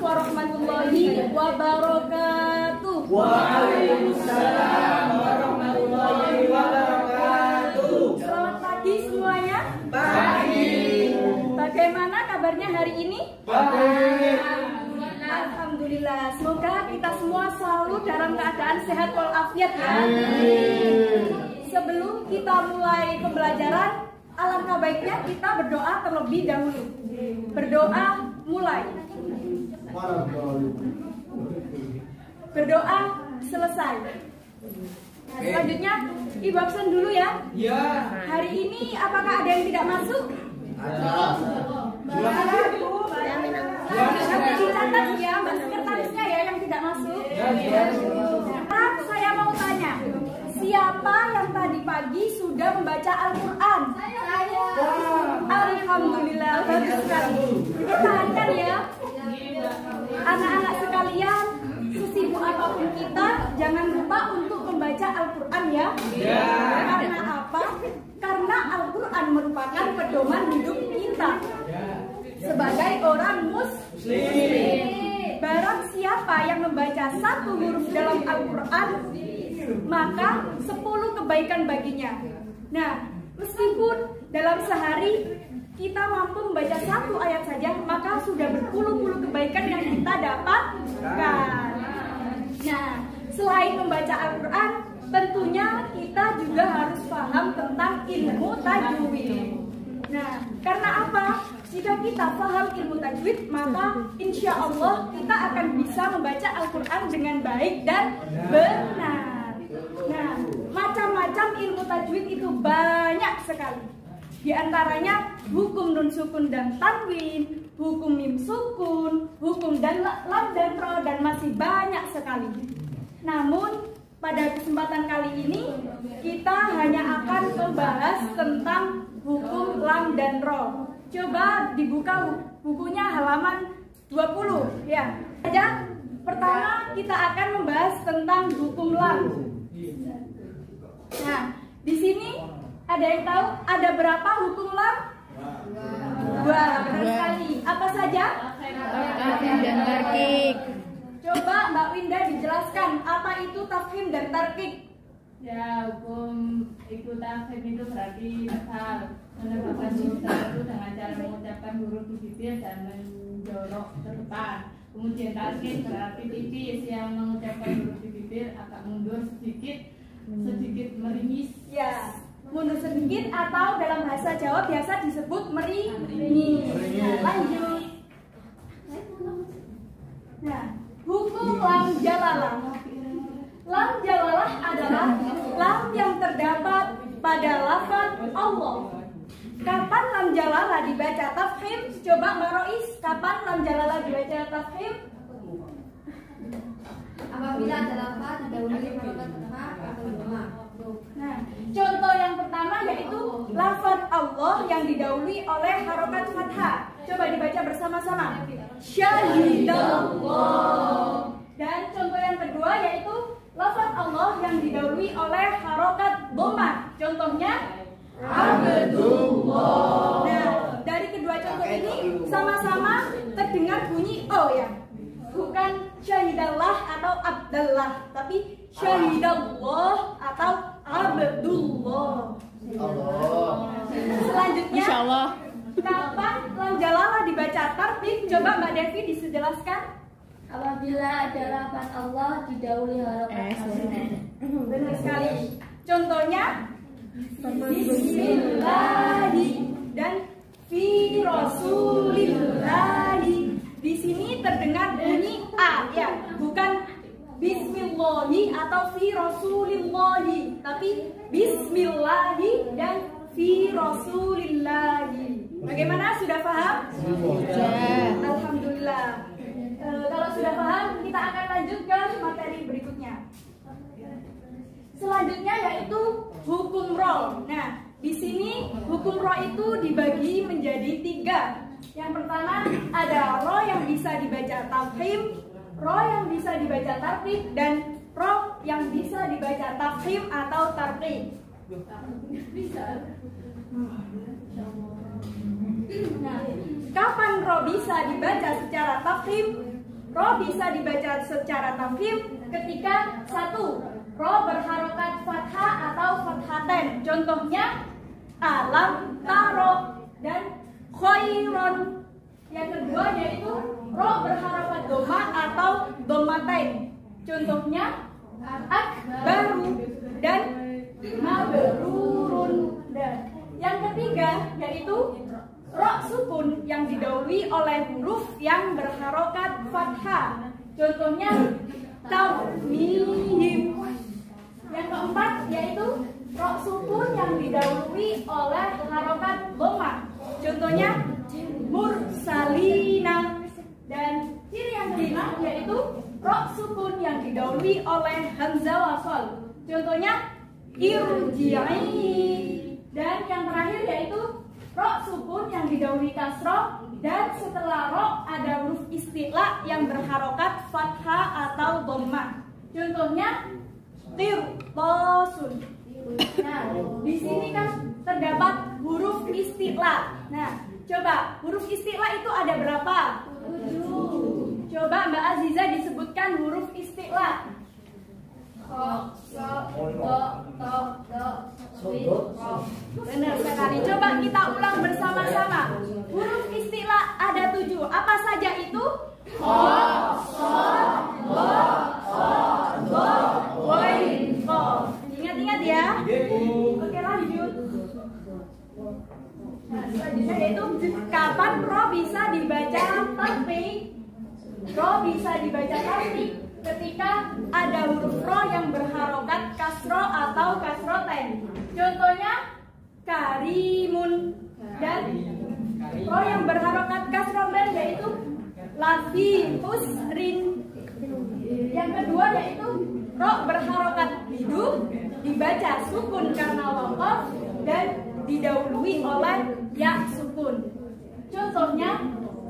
warahmatullahi wabarakatuh. Waalaikumsalam warahmatullahi wabarakatuh. Selamat pagi semuanya. Pagi. Bagaimana kabarnya hari ini? Baik. Alhamdulillah. Semoga kita semua selalu dalam keadaan sehat walafiat ya. Sebelum kita mulai pembelajaran, alangkah baiknya kita berdoa terlebih dahulu. Berdoa mulai. Berdoa selesai. Nah, selanjutnya Ibu absen dulu ya. Ya. Hari ini apakah ada yang tidak masuk? Dicatat ya, Mbak Sekretarisnya ya yang tidak masuk. Nah, saya mau tanya, siapa yang tadi pagi sudah membaca Al-Quran? Alhamdulillah, bagus sekali. Perhatikan ya, anak-anak sekalian, sesibuk apapun kita, jangan lupa untuk membaca Al-Quran ya. Karena apa? Karena Al-Quran merupakan pedoman hidup kita sebagai orang muslim. Barang siapa yang membaca satu huruf dalam Al-Quran, maka 10 kebaikan baginya. Nah, meskipun dalam sehari kita mampu membaca satu ayat saja, maka sudah berpuluh-puluh kebaikan yang kita dapatkan. Nah, selain membaca Al-Quran, tentunya kita juga harus paham tentang ilmu tajwid. Nah, karena apa? Jika kita paham ilmu tajwid, maka insya Allah kita akan bisa membaca Al-Quran dengan baik dan benar. Nah, macam-macam ilmu tajwid itu banyak sekali. Di antaranya hukum nun sukun dan tanwin, hukum mim sukun, hukum dan lam dan ro, dan masih banyak sekali. Namun pada kesempatan kali ini kita hanya akan membahas tentang hukum lam dan ro. Coba dibuka bukunya halaman 20 ya. Saja pertama kita akan membahas tentang hukum lam. Nah, di sini ada yang tahu ada berapa hukum lam? Dua, benar sekali. Apa saja? Tafhim dan tarkik. Coba Mbak Winda dijelaskan apa itu tafhim dan tarkik. Ya, hukum ikut tafhim itu berarti asal menegakkan huruf itu dengan cara mengucapkan huruf di bibir dan menjorok ke depan. Kemudian tarkik berarti tipis yang mengucapkan huruf di bibir agak mundur sedikit meringis. Ya, mundur sedikit atau dalam bahasa Jawa biasa disebut meringis. Nah, lanjut. Nah, hukum lam jalalah. Lam jalalah adalah lam yang terdapat pada lafaz Allah. Kapan lam jalalah dibaca tafhim? Coba Mbak Rois, kapan lam jalalah dibaca tafhim? Apabila ada lafaz didahului harokat fathah atau dhamma. Nah, contoh yang pertama yaitu lafaz Allah yang didahului oleh harokat fathah. Coba dibaca bersama-sama. Syahidallah. Dan contoh yang kedua yaitu lafaz Allah yang didahului oleh harokat dhammah. Contohnya Abdullah. Nah, dari kedua contoh ini sama-sama terdengar bunyi O ya. Bukan syahidallah atau Abdullah, tapi syahidallah atau Abdullah. Selanjutnya, Insya Allah. kapan lam jalalah dibaca tartib? Coba Mbak Devi dijelaskan. Apabila ada lafaz Allah didahului harokat Benar sekali. Contohnya Bismillahi dan fi Rasulillahi. Di sini terdengar bunyi A ya, bukan Bismillahi atau fi Rasulillahi, tapi Bismillahi dan fi Rasulillahi. Bagaimana, sudah paham? Sudah. Alhamdulillah. Kalau sudah paham, kita akan lanjut ke materi berikutnya. Selanjutnya yaitu hukum ro. Nah, di sini hukum ro itu dibagi menjadi 3. Yang pertama ada ro yang bisa dibaca tafhim, ro yang bisa dibaca tartib, dan ro yang bisa dibaca tafhim atau tartib. Nah, kapan ro bisa dibaca secara tafhim? ro bisa dibaca secara tafkhim ketika satu, ro berharokat fathah atau fathaten. Contohnya alam taro dan khairon. Yang kedua yaitu ro berharokat doma atau domaten. Contohnya akbaru dan mabrurun. Dan yang ketiga yaitu ro sukun yang didahului oleh huruf yang berharokat fathah. Contohnya tamim. Yang keempat yaitu ro sukun yang didahului oleh harokat doma. Contohnya mursalina. Dan ciri yang kelima yaitu ro sukun yang didahului oleh hamzah wasol. Contohnya irji'i. Dan yang terakhir yaitu ro sukun yang didahului kasroh dan setelah ro ada huruf isti'la yang berharokat fathah atau dhammah. Contohnya tirtosun. Nah, di sini kan terdapat huruf isti'la. Nah, coba huruf isti'la itu ada berapa? 7. Coba Mbak Aziza disebutkan huruf isti'la. Benar sekali. Coba kita ulang bersama-sama. Huruf isti'la ada 7. Apa saja itu? Ingat-ingat ya. Oke, lanjut. Nah, selanjutnya yaitu kapan ro bisa dibaca tasbih? Ro bisa dibaca tasbih ketika ada huruf ro yang berharokat kasro atau kasroten. Contohnya karimun. Dan ro yang berharokat kasroten yaitu lafi husrin. Yang kedua yaitu ro berharokat hidup dibaca sukun karena waqaf dan didahului oleh ya sukun. Contohnya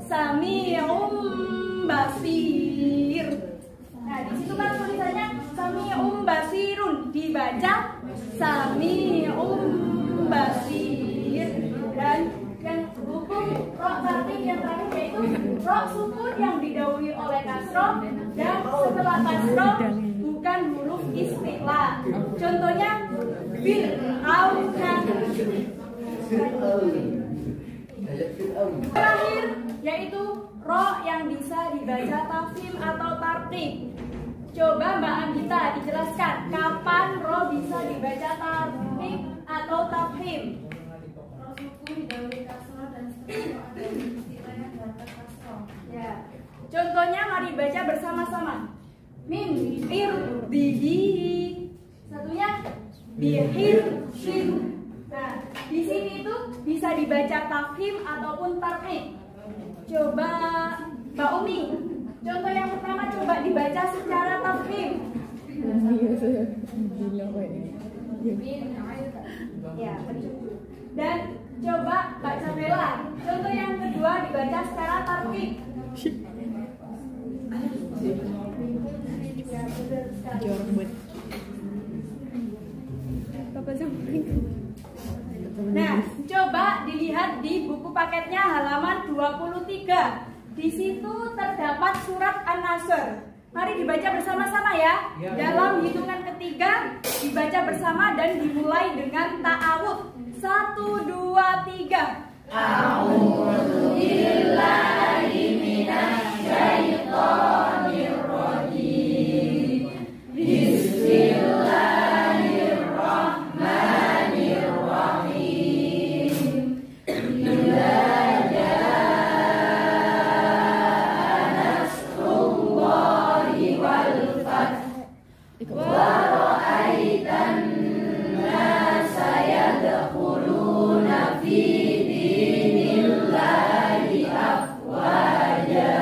sami'um basir. Nah, di situ kan tulisannya sami'um basirun, dibaca sami'um basir. Dan yang hukum ro tartib yang terakhir yaitu ro sukun yang didahului oleh kasroh dan setelah kasroh bukan huruf isti'la. Contohnya fir'auna. Terakhir yaitu ro yang bisa dibaca tafkhim atau tartib. Coba Mbak Anggita dijelaskan kapan ro bisa dibaca tartib atau tafkhim. Ro sukun didahului kasroh dan setelah istilahnya berharokat kasroh. Ya. Contohnya mari baca bersama-sama. Min irdihi. Satunya bihirsin. Nah, di sini itu bisa dibaca tafkhim ataupun tartib. Coba Mbak Umi, contoh yang pertama coba dibaca secara tafkhim. Ya, dan coba Mbak Cabela, contoh yang kedua dibaca secara tartib. Ya, benar sekali. Nah, coba dilihat di buku paketnya halaman 23. Di situ terdapat surat An-Nasr. Mari dibaca bersama-sama ya. Dalam hitungan ketiga dibaca bersama dan dimulai dengan ta'awudz. 1, 2, 3. A'udzu billahi minasy syaithanir rajim. Bismillahirrahmanirrahim. Idza jaa nasrullahi wal fath wa ra'aitan nasa yadkhuluna fi dinillahi afwaja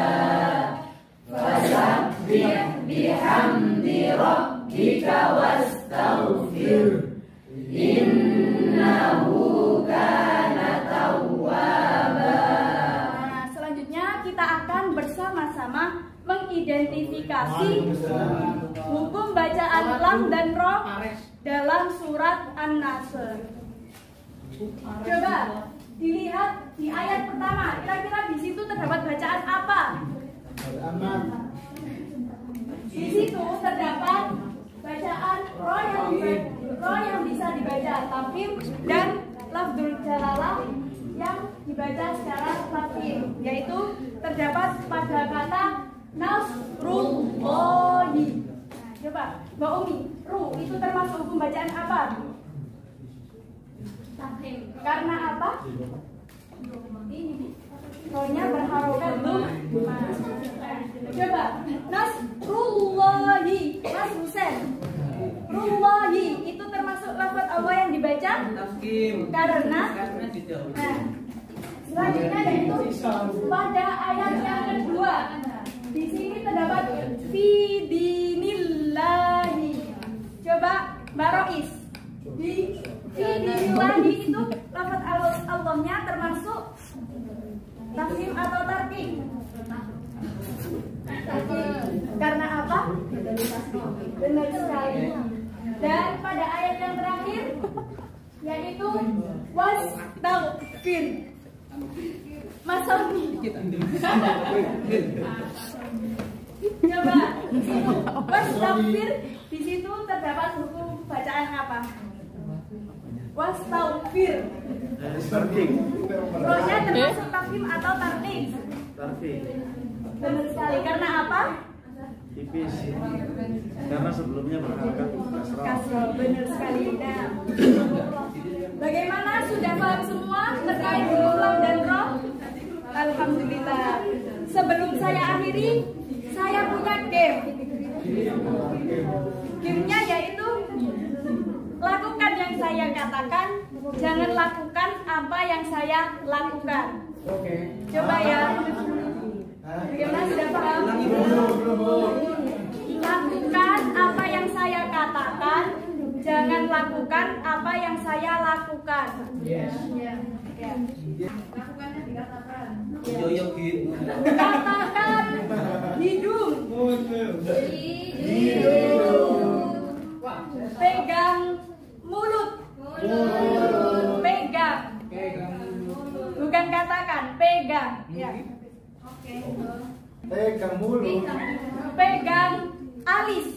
fasabbih bihamdi rabbika wastaghfir innahu kana tawwaba. Nah, selanjutnya kita akan bersama-sama mengidentifikasi hukum bacaan lam dan ro dalam surat An-Nasr. Coba dilihat di ayat pertama. Kira-kira di situ terdapat bacaan apa? terdapat pada kata nasrullahi. Coba, Mbak Umi, ru itu termasuk hukum bacaan apa? Karena apa? Soalnya berharokat dum. Coba, nasrullahi, Mas Husen. Rullahi itu termasuk lafaz Allah yang dibaca karena nah, selanjutnya yaitu pada ayat yang kedua di sini terdapat fidinillahi. Coba Mbak Rois, di fidinillahi itu lafaz Allahnya termasuk tafsir atau tarkik? Karena apa? Benar sekali. Dan pada ayat yang terakhir yaitu wastaghfir. Mas Umi. Coba wastaghfir di situ terdapat hukum bacaan apa? Wastaghfir. Rohnya termasuk tafhim atau tarkik? Benar sekali. Karena apa? Tipis. Karena sebelumnya berangkat Kasroh. Benar sekali. Nah, bagaimana, sudah paham semua terkait huruf lam dan roh? Alhamdulillah. Sebelum saya akhiri, saya punya game. Gamenya yaitu lakukan yang saya katakan, jangan lakukan apa yang saya lakukan. Coba ya. Bagaimana, sudah paham? Lakukan apa yang saya katakan, jangan lakukan apa yang saya lakukan. Lakukannya dikatakan. Katakan hidung. Pegang mulut. Pegang. Bukan katakan, pegang. Ya. Pegang mulut. Pegang alis.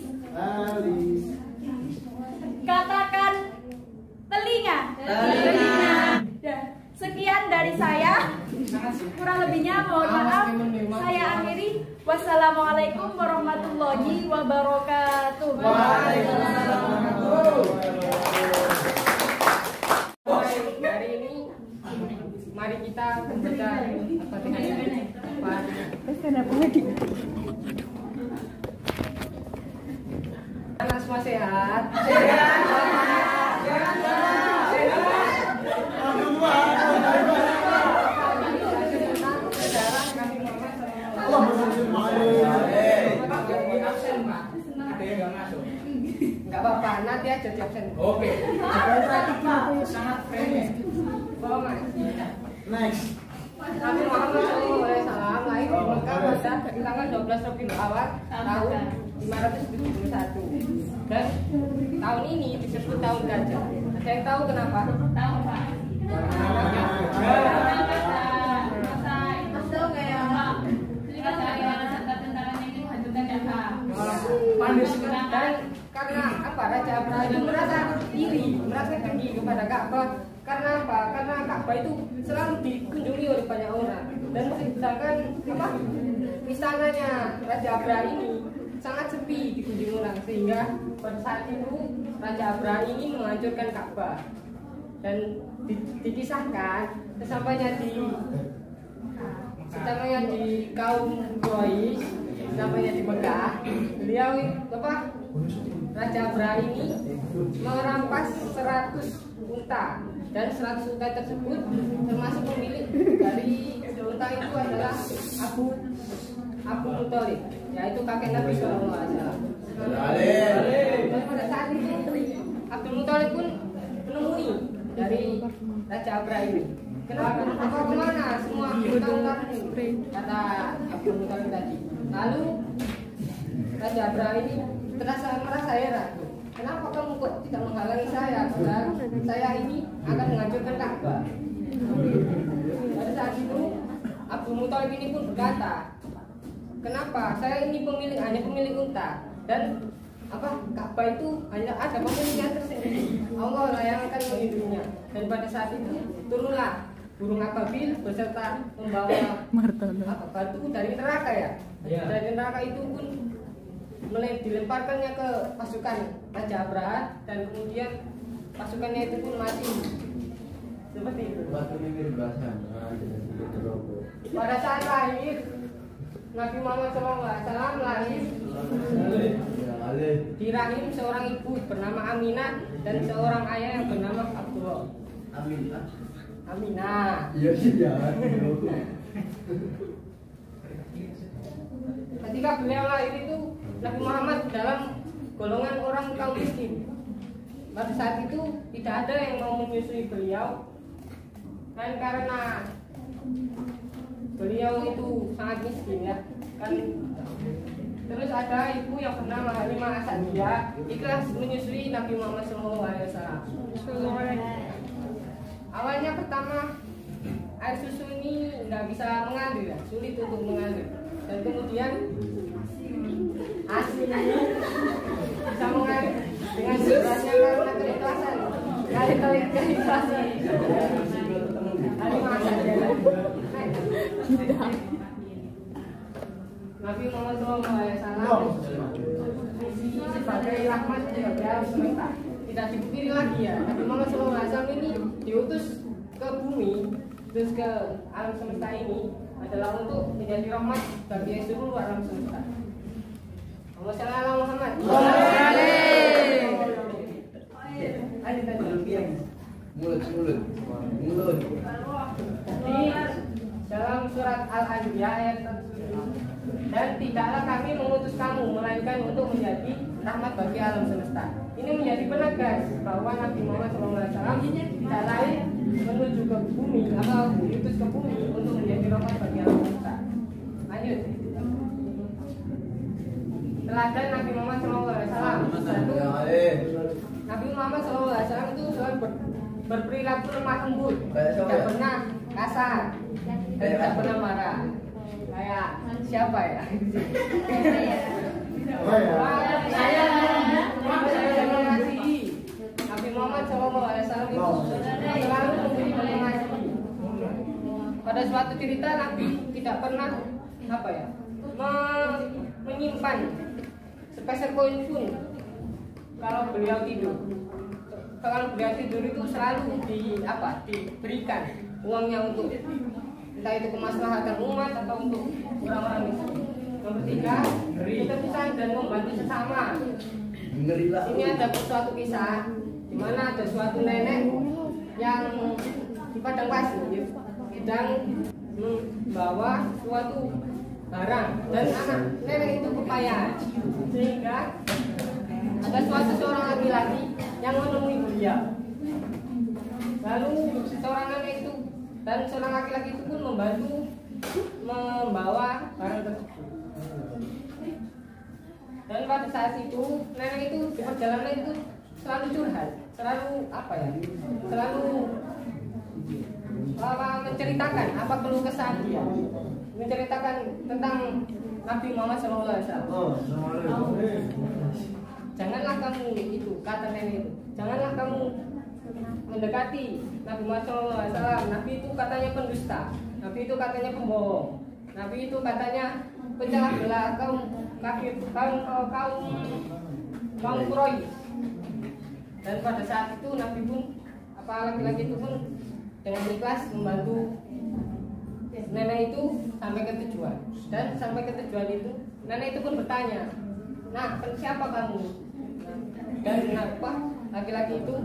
Katakan telinga. Ya. Sekian dari saya. Kurang lebihnya mohon maaf. Saya akhiri. Wassalamualaikum warahmatullahi wabarakatuh. Hari ini mari kita membaca Al-Fatihah ini. Anak semua sehat. Enggak apa-apa, nanti aja di absen. Oke. Sangat friendly. Next. Nabi Muhammad SAW lahir di Mekah pada tanggal 12 Rabiul Awal tahun 571. Dan tahun ini disebut tahun gajah. Ada yang tahu kenapa? Tahu Pak. Dan karena apa? Raja Abraham merasa iri, merasa tinggi kepada Ka'bah. Karena apa? Karena Ka'bah itu selalu dikunjungi oleh banyak orang. Dan sedangkan apa? Istananya Raja Abraham ini sangat sepi dikunjungi orang, sehingga pada saat itu Raja Abraham ini menghancurkan Ka'bah. Dan dikisahkan sesampainya di kaum Quraisy, sesampainya di Mekah, beliau apa? Raja Abraham ini merampas 100 unta, dan 100 unta tersebut termasuk pemilik dari unta itu adalah Abu Muthalib, yaitu kakek Nabi SAW. Dan pada saat itu Abdul Muthalib pun menemui dari Raja Abraham ini. Kenapa? Kemana semua unta-unta ini? Kata Abdul Muthalib tadi. Lalu Raja Abraham ini merasa heran. Kenapa kamu kok tidak menghalangi saya? Padahal saya ini akan menghancurkan Ka'bah. Pada saat itu Abdul Muthalib ini pun berkata, kenapa? Saya ini hanya pemilik unta, dan Ka'bah itu hanya ada pemiliknya tersendiri. Allah lah yang akan melindunginya. Dan pada saat itu turunlah burung ababil beserta membawa batu dari neraka ya. Dari neraka itu pun dilemparkannya ke pasukan Raja Abraha dan kemudian pasukannya itu pun mati. Seperti itu. Pada saat lahir Nabi Muhammad SAW lahir di rahim seorang ibu bernama Aminah dan seorang ayah yang bernama Abdullah. Aminah. Iya. Ketika beliau lahir itu Nabi Muhammad dalam golongan orang kaum miskin. Pada saat itu tidak ada yang mau menyusui beliau, dan karena beliau itu sangat miskin ya kan. Terus ada ibu yang bernama Halimah As-Sa'diyah ikhlas menyusui Nabi Muhammad SAW. Awalnya pertama air susu ini nggak bisa mengalir ya, sulit untuk mengalir. Dan kemudian ASI ini bisa mengalir dengan sebenarnya karena keikhlasan. Keikhlasan. Halimah As-Sa'diyah. Nabi Muhammad SAW sebagai rahmat bagi alam semesta tidak dipungkiri lagi ya. Nabi Muhammad SAW ini diutus ke bumi, terus ke alam semesta ini adalah untuk menjadi rahmat bagi seluruh alam semesta. Muhammad. Mulut. Di dalam surat Al-Anbiya ayat 1, dan tidaklah kami mengutus kamu melainkan untuk menjadi rahmat bagi alam semesta. Ini menjadi penegas bahwa Nabi Muhammad SAW tidak lain menuju ke bumi atau diutus ke bumi untuk menjadi rahmat bagi alam semesta. Lanjut. Teladan Nabi Muhammad SAW. Satu, Nabi Muhammad SAW itu selalu berperilaku lemah lembut, tidak pernah kasar, dan tidak pernah marah. Kayak siapa ya? Saya mengasihi Nabi Muhammad SAW itu selalu memberi mengasihi. Pada suatu cerita Nabi tidak pernah menyimpan sepeser koin pun kalau beliau tidur. Kalau beliau tidur itu selalu diberikan uangnya untuk entah itu kemaslahatan umat atau untuk orang-orang miskin. Yang ketiga, keterusan dan membantu sesama. Ini ada suatu kisah di mana ada suatu nenek yang di padang pasir sedang membawa suatu barang dan anak nenek itu kepayahan, sehingga ada seorang laki-laki yang menemui beliau. Lalu seorang nenek itu dan seorang laki-laki itu pun membantu membawa barang tersebut. Dan pada saat itu nenek itu di perjalanan itu selalu curhat, selalu menceritakan apa keluh kesah dia, menceritakan tentang Nabi Muhammad SAW. Janganlah kamu itu, kata nenek itu, janganlah kamu mendekati Nabi Muhammad SAW. Nabi itu katanya pendusta, Nabi itu katanya pembohong, Nabi itu katanya pecah belah kaum kafir, kaum Quraisy. Dan pada saat itu Nabi pun laki-laki itu pun dengan ikhlas membantu nenek itu sampai ke tujuan. Dan sampai ke tujuan itu nenek itu pun bertanya, "Nah, siapa kamu?" Dan kenapa laki-laki itu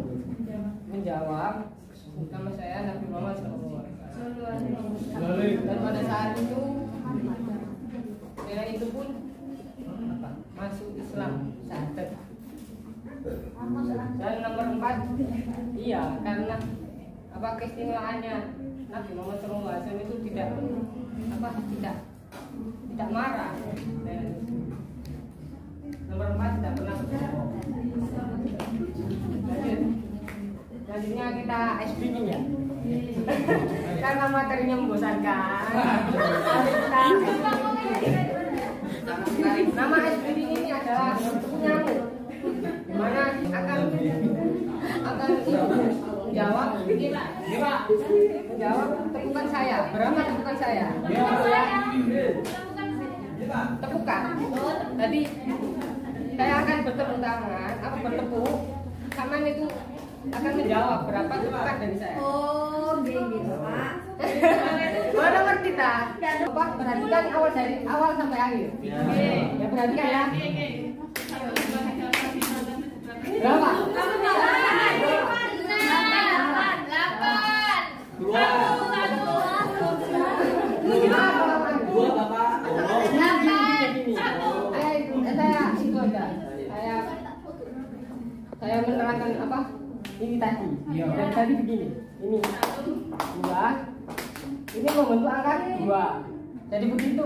menjawab, "Nama saya Nabi Muhammad SAW." Dan pada saat itu nenek itu pun masuk Islam, syahadat. Dan nomor 4, iya, karena keistimewaannya Nabi Muhammad SAW itu tidak marah. Nomor 4, tidak pernah berbohong. Selanjutnya kita ice breaking ya. Karena materinya membosankan. Nama ice breaking ini adalah nyamuk, dimana akan menjawab tepukan saya. Berapa tepukan saya? Tepukan. Jadi saya akan bertepuk tangan, apa bertepuk, sama itu akan menjawab berapa tepukan dari saya. Oh, gitu Pak. Mana ngerti tak? Pak, perhatikan dari awal sampai akhir. Ya perhatikan ya. Berapa? 2 Bapak. Saya menerangkan apa? Ini tadi. Dan tadi begini. Ini 2. Ini membentuk angka 2. Jadi begitu.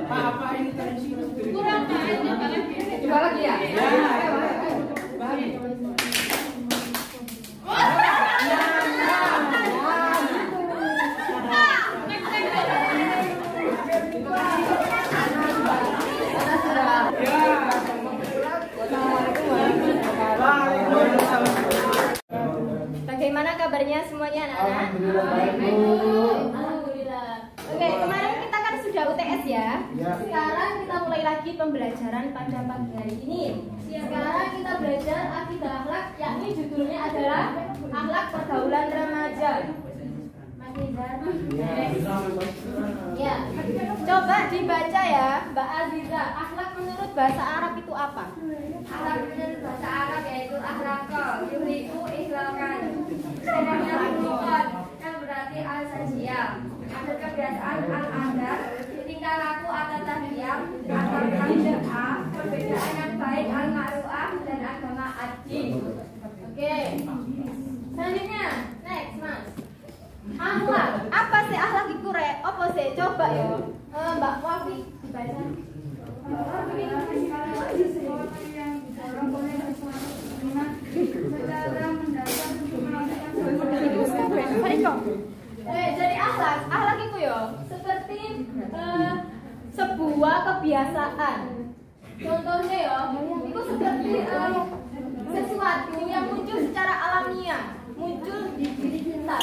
Apa ini tensi? Coba lagi ya. Bagaimana kabarnya semuanya anak-anak? Alhamdulillah. Oke, kemarin kita kan sudah UTS ya. Sekarang kita mulai lagi pembelajaran pada pagi hari ini. Sekarang kita belajar akidah akhlak, yakni judulnya adalah akhlak pergaulan remaja. Mas Nizar. Ya, coba dibaca ya, Mbak Aziza. Akhlak menurut bahasa Arab itu apa? Akhlak menurut bahasa Arab yaitu akhlakal, yuhliku ikhlakan. Sedangnya akhlakal yang berarti al-sajiyah. Ada kebiasaan al-adab, tingkah laku atau tarbiyah, agama syar'ah, perbedaan yang baik al-ma'ru'ah dan agama ad-din. Oke. Selanjutnya, next Mas. Akhlak. Apa sih akhlak itu rek? Apa sih? Coba ya. Mbak Wafi dibaca. Jadi akhlak itu ya seperti sebuah kebiasaan. Contohnya ya, itu seperti sesuatu yang muncul secara alamiah, muncul di diri kita.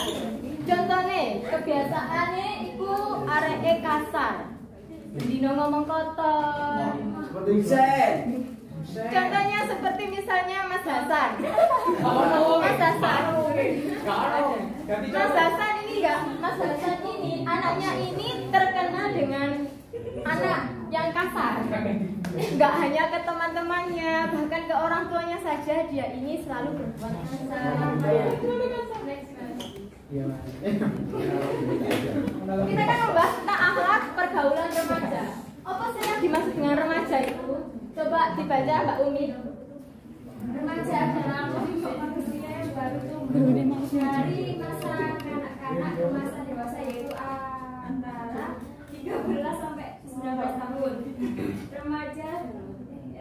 Contohnya kebiasaannya itu areke kasar, dino ngomong kotor. Contohnya seperti misalnya Mas Hasan. Mas Hasan ini ya, Mas Hasan ini anaknya ini terkenal dengan anak yang kasar. Enggak hanya ke teman-temannya, bahkan ke orang tuanya saja dia ini selalu berbuat kasar. Kita kan membahas tentang akhlak pergaulan remaja. Apa sih yang dimaksud dengan remaja itu? Coba dibaca Mbak Umi. Remaja adalah kelompok manusia yang baru tumbuh dari masa kanak-kanak ke masa dewasa, yaitu antara 13 sampai 19 tahun.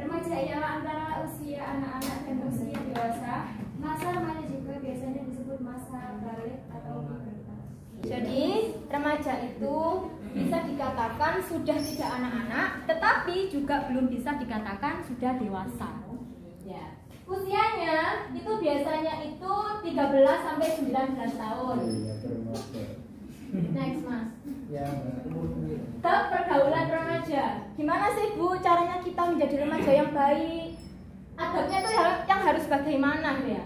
Remaja ialah antara usia anak-anak dan usia dewasa. Masa remaja juga biasanya disebut masa balik atau pubertas. Jadi remaja itu bisa dikatakan sudah tidak anak-anak, tetapi juga belum bisa dikatakan sudah dewasa. Ya. Usianya itu biasanya itu 13 sampai 19 tahun. Next Mas. Ke pergaulan remaja. Gimana sih Bu caranya kita menjadi remaja yang baik? Adabnya itu yang harus bagaimana ya?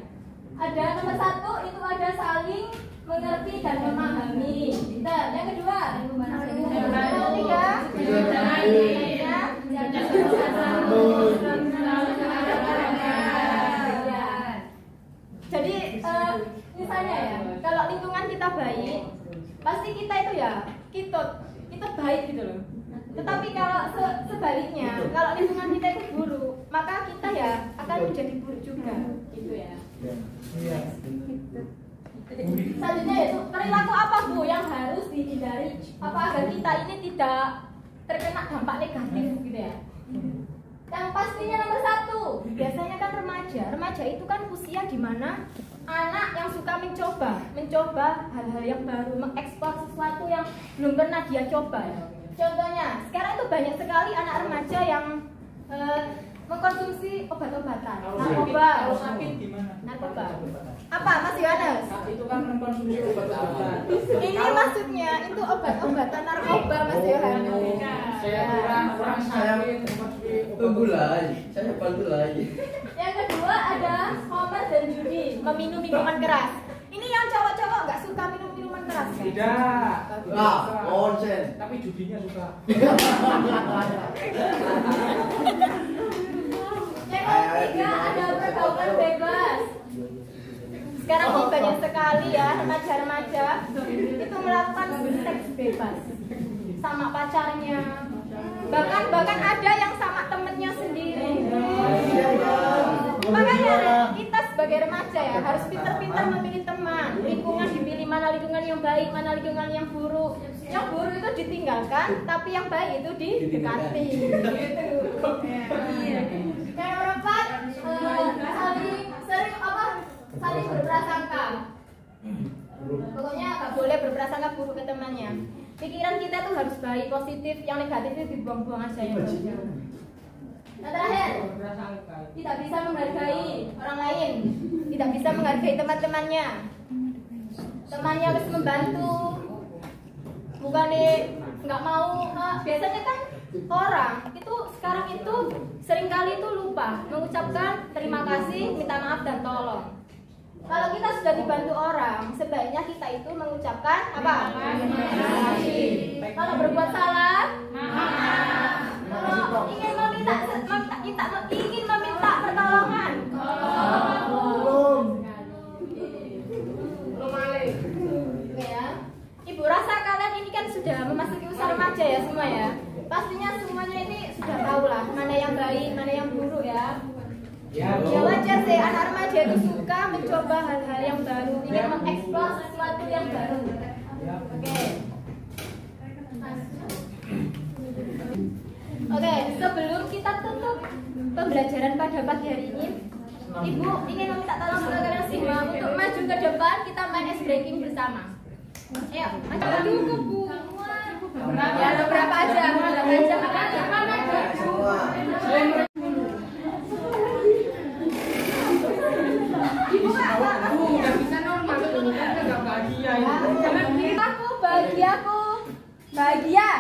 Ada nomor 1 itu ada saling mengerti dan memahami. Yang kedua, yang ketiga, jadi misalnya ya, kalau lingkungan kita baik, pasti kita itu ya kita baik gitu loh. Tetapi kalau sebaliknya, kalau lingkungan kita itu buruk, maka kita ya akan menjadi buruk juga, gitu ya. Selanjutnya yaitu perilaku apa Bu yang harus dihindari? Apa agar kita ini tidak terkena dampak negatif gitu ya? Yang pastinya nomor 1, biasanya kan remaja itu kan usia di mana anak yang suka mencoba hal-hal yang baru, mengeksplor sesuatu yang belum pernah dia coba. Contohnya, sekarang itu banyak sekali anak remaja yang mengkonsumsi obat-obatan, narkoba. Kalau sakit gimana? Narkoba. Apa, Mas Yohanes? Itu kan mengkonsumsi obat-obatan. Ini maksudnya itu obat-obatan narkoba, Mas Yohanes. Saya kurang sakit mengkonsumsi Tunggu lagi, saya bantu lagi. Yang kedua ada homer dan judi, meminum minuman keras. Ini yang cowok-cowok nggak suka minum minuman keras kan? Tidak. Konsen. Tapi judinya suka. Yang ketiga ada pergaulan bebas. Sekarang ini banyak sekali ya remaja-remaja itu melakukan seks bebas sama pacarnya. Bahkan ada yang sama temennya sendiri. Makanya kita sebagai remaja ya harus pintar-pintar memilih teman. Lingkungan dipilih, mana lingkungan yang baik, mana lingkungan yang buruk. Yang buruk itu ditinggalkan, tapi yang baik itu didekati. Gitu. Yang keempat, saling berprasangka. Pokoknya nggak boleh berprasangka buruk ke temannya. Pikiran kita tuh harus baik, positif, yang negatif itu dibuang-buang aja ya. Yang terakhir, tidak bisa menghargai orang lain, tidak bisa menghargai teman-temannya. Temannya harus membantu, bukannya nggak mau. Biasanya kan orang itu sekarang itu seringkali itu lupa mengucapkan terima kasih, minta maaf dan tolong. Kalau kita sudah dibantu orang, sebaiknya kita itu mengucapkan apa? Kalau berbuat salah, maaf. Kalau ingin meminta pertolongan, ya. Ibu rasa kalian ini kan sudah memasuki usia remaja ya semua ya. Pastinya semuanya ini sudah tahu lah mana yang baik, mana yang buruk ya. Ya wajar sih anak remaja itu suka mencoba hal-hal yang baru, ingin mengeksplor sesuatu yang baru. Oke, sebelum kita tutup pembelajaran pada pagi hari ini, Ibu ingin meminta tolong kepada kalian semua untuk maju ke depan, kita main ice breaking bersama. Ayo, maju ke Bu. Ya, berapa aja? Bahagia. Bahagia.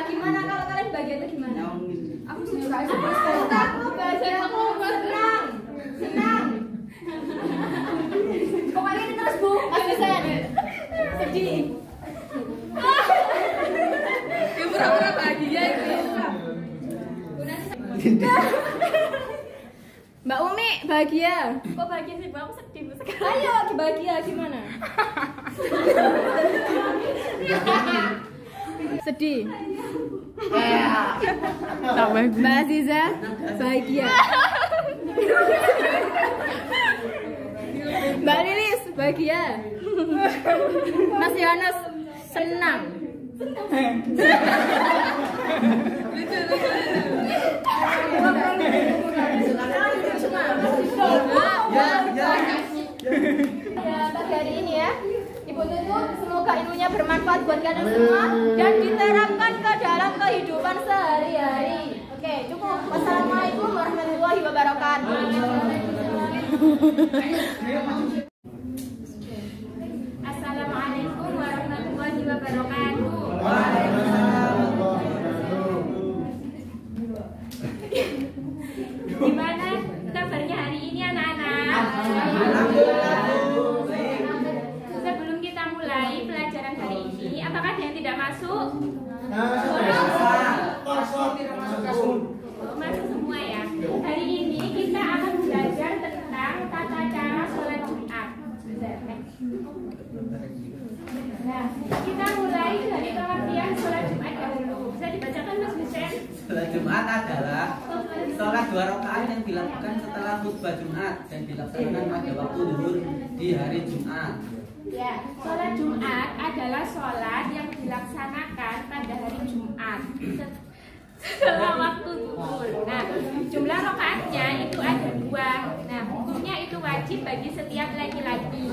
Gimana kalau kalian bahagia itu gimana? Aku suka. Aku bahagia. Aku senang. Pokoknya ini terus Bu. Mas bisa sedih. Ibu pura-pura bahagia itu. Mbak Umi bahagia. Kok bahagia sih? Aku sedih sekarang. Ayo bahagia gimana? Sedih. Mbak Aziza bahagia. Mbak Lilis bahagia. Mas Yohanes senang. Ya, pagi hari ini ya, Ibu tutup. Semoga ilmunya bermanfaat buat kalian semua dan diterapkan ke dalam kehidupan sehari-hari. Oke, cukup. Wassalamualaikum warahmatullahi wabarakatuh. Assalamualaikum warahmatullahi wabarakatuh. Gimana kabarnya hari ini anak-anak? Sebelum kita mulai pelajaran hari ini, apakah ada yang tidak masuk? Masuk semua ya. Hari ini kita akan belajar tentang tata cara sholat Jumat. Nah, kita mulai dari pengertian sholat Jumat dahulu. Bisa dibacakan Mas Hussein? Sholat Jumat adalah sholat 2 rakaat yang dilakukan setelah khutbah Jumat dan dilaksanakan pada waktu zuhur di hari Jumat. Ya, sholat Jumat adalah sholat yang dilaksanakan pada hari Jumat setelah waktu zuhur. Nah, jumlah rakaatnya itu ada 2. Nah, hukumnya itu wajib. wajib bagi setiap laki-laki.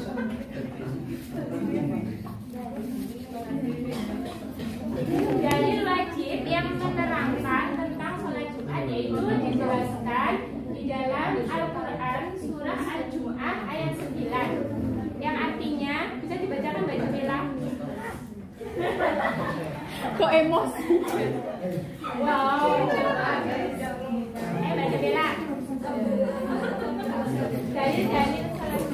Dalil wajib yang menerangkan tentang sholat Jumat yaitu dijelaskan di dalam Al-Quran surah Al-Jum'ah ayat 9 yang artinya, bisa dibacakan Mbak Jamila? Kok emosi? Wow. Mbak Jamila. Dalil-dalil sholat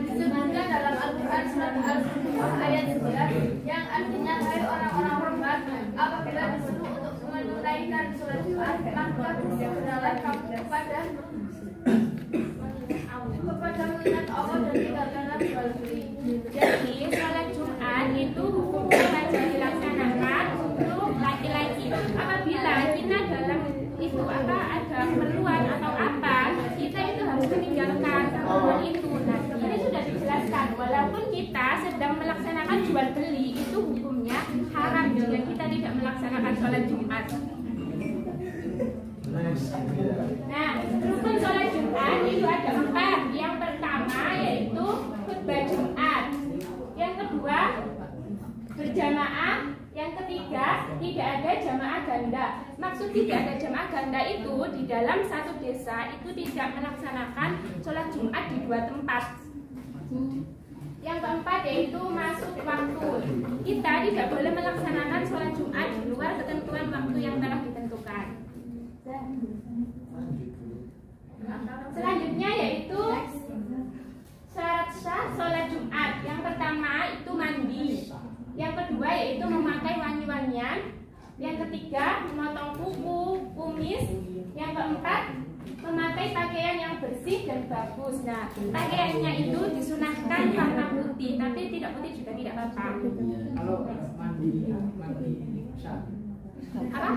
Disebutkan dalam Al-Quran surat Al-Jum'ah ayat 9 yang artinya hai orang-orang hormat, apabila disuruh untuk menunaikan sholat Jumat maka berjalanlah kamu kepada mengingat Allah dan tinggalkanlah jual beli. Jadi sholat Jumat itu hukumnya wajib dilaksanakan untuk laki-laki. Apabila kita dalam itu ada keperluan atau apa, kita itu harus meninggalkan keperluan itu. Nah, ini sudah dijelaskan. Walaupun kita sedang melaksanakan jual beli, itu hukumnya haram jika kita tidak melaksanakan sholat Jumat. Nah, rukun sholat Jumat itu ada 4. Yang pertama yaitu khutbah Jumat. Yang kedua berjamaah. Yang ketiga tidak ada jamaah ganda. Maksud tidak ada jamaah ganda itu di dalam satu desa itu tidak melaksanakan sholat Jumat di 2 tempat. Yang keempat yaitu masuk waktu. Kita tidak boleh melaksanakan sholat Jumat di luar ketentuan waktu yang telah ditentukan. Selanjutnya yaitu syarat sah sholat Jumat. Yang pertama itu mandi. Yang kedua yaitu memakai wangi-wangian. Yang ketiga memotong kuku, kumis. Yang keempat memakai pakaian yang bersih dan bagus. Nah, pakaiannya itu disunahkan warna putih, tapi tidak putih juga tidak apa-apa. Kalau mandi Apa?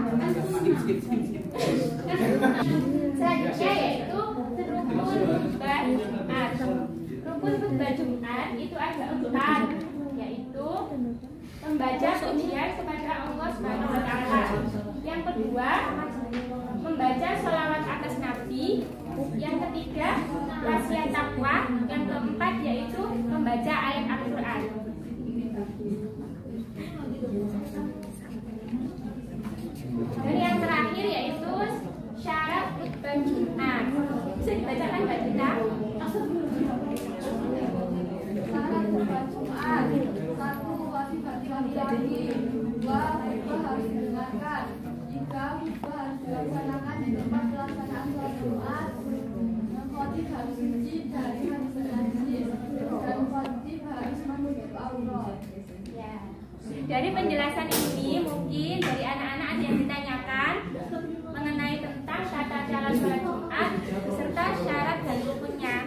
Selanjutnya yaitu rukun khutbah Jumat. Rukun khutbah Jumat itu ada 4, yaitu membaca pujian kepada Allah Subhanahu wa Ta'ala. Yang kedua, membaca sholawat atas Nabi. Yang ketiga, wasiat takwa. Yang keempat yaitu membaca ayat Al-Quran. Dan yang terakhir yaitu syarat khutbah Jumat. Bisa dibacakan Mbak Dina? Syarat khutbah Jumat: 1. Wajib bagi laki-laki. 2. Khutbah harus didengarkan. 3. Khutbah harus dilaksanakan di tempat pelaksanaan sholat Jumat. Khotib harus suci dari hadis najis dan khotib harus menutup aurat. Ya. Dari penjelasan ini mungkin dari anak-anak ada yang ditanyakan mengenai tentang tata cara sholat Jumat beserta syarat dan rukunnya.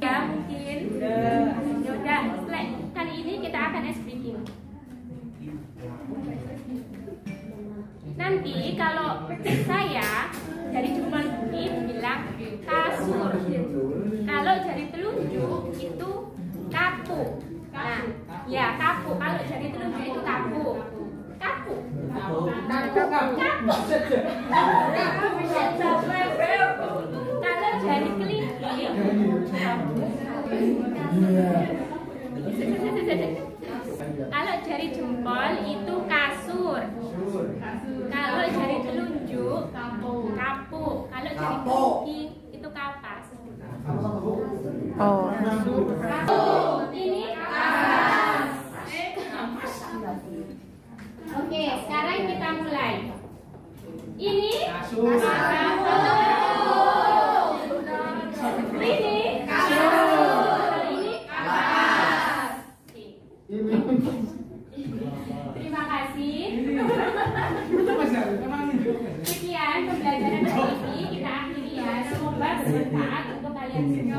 Ya mungkin. Ya udah. Setelah kali ini kita akan speaking. Nanti kalau saya dari jempol bumi bilang kasur. Kalau dari telunjuk itu kapu. Nah, ya kapu. Kalau dari telunjuk itu kapu. Kapu. Kalau dari kelingking. Kalau jari jempol itu kasur. Kalau jari telunjuk kapu. Kalau jari kelingking itu kapas. Oh. Ini kapas. Oke, sekarang kita mulai. Ini kasur. Ini kasur. Ini kapas. Terima kasih. Sekian pembelajaran hari ini kita akhiri ya. Semoga bermanfaat untuk kalian semua.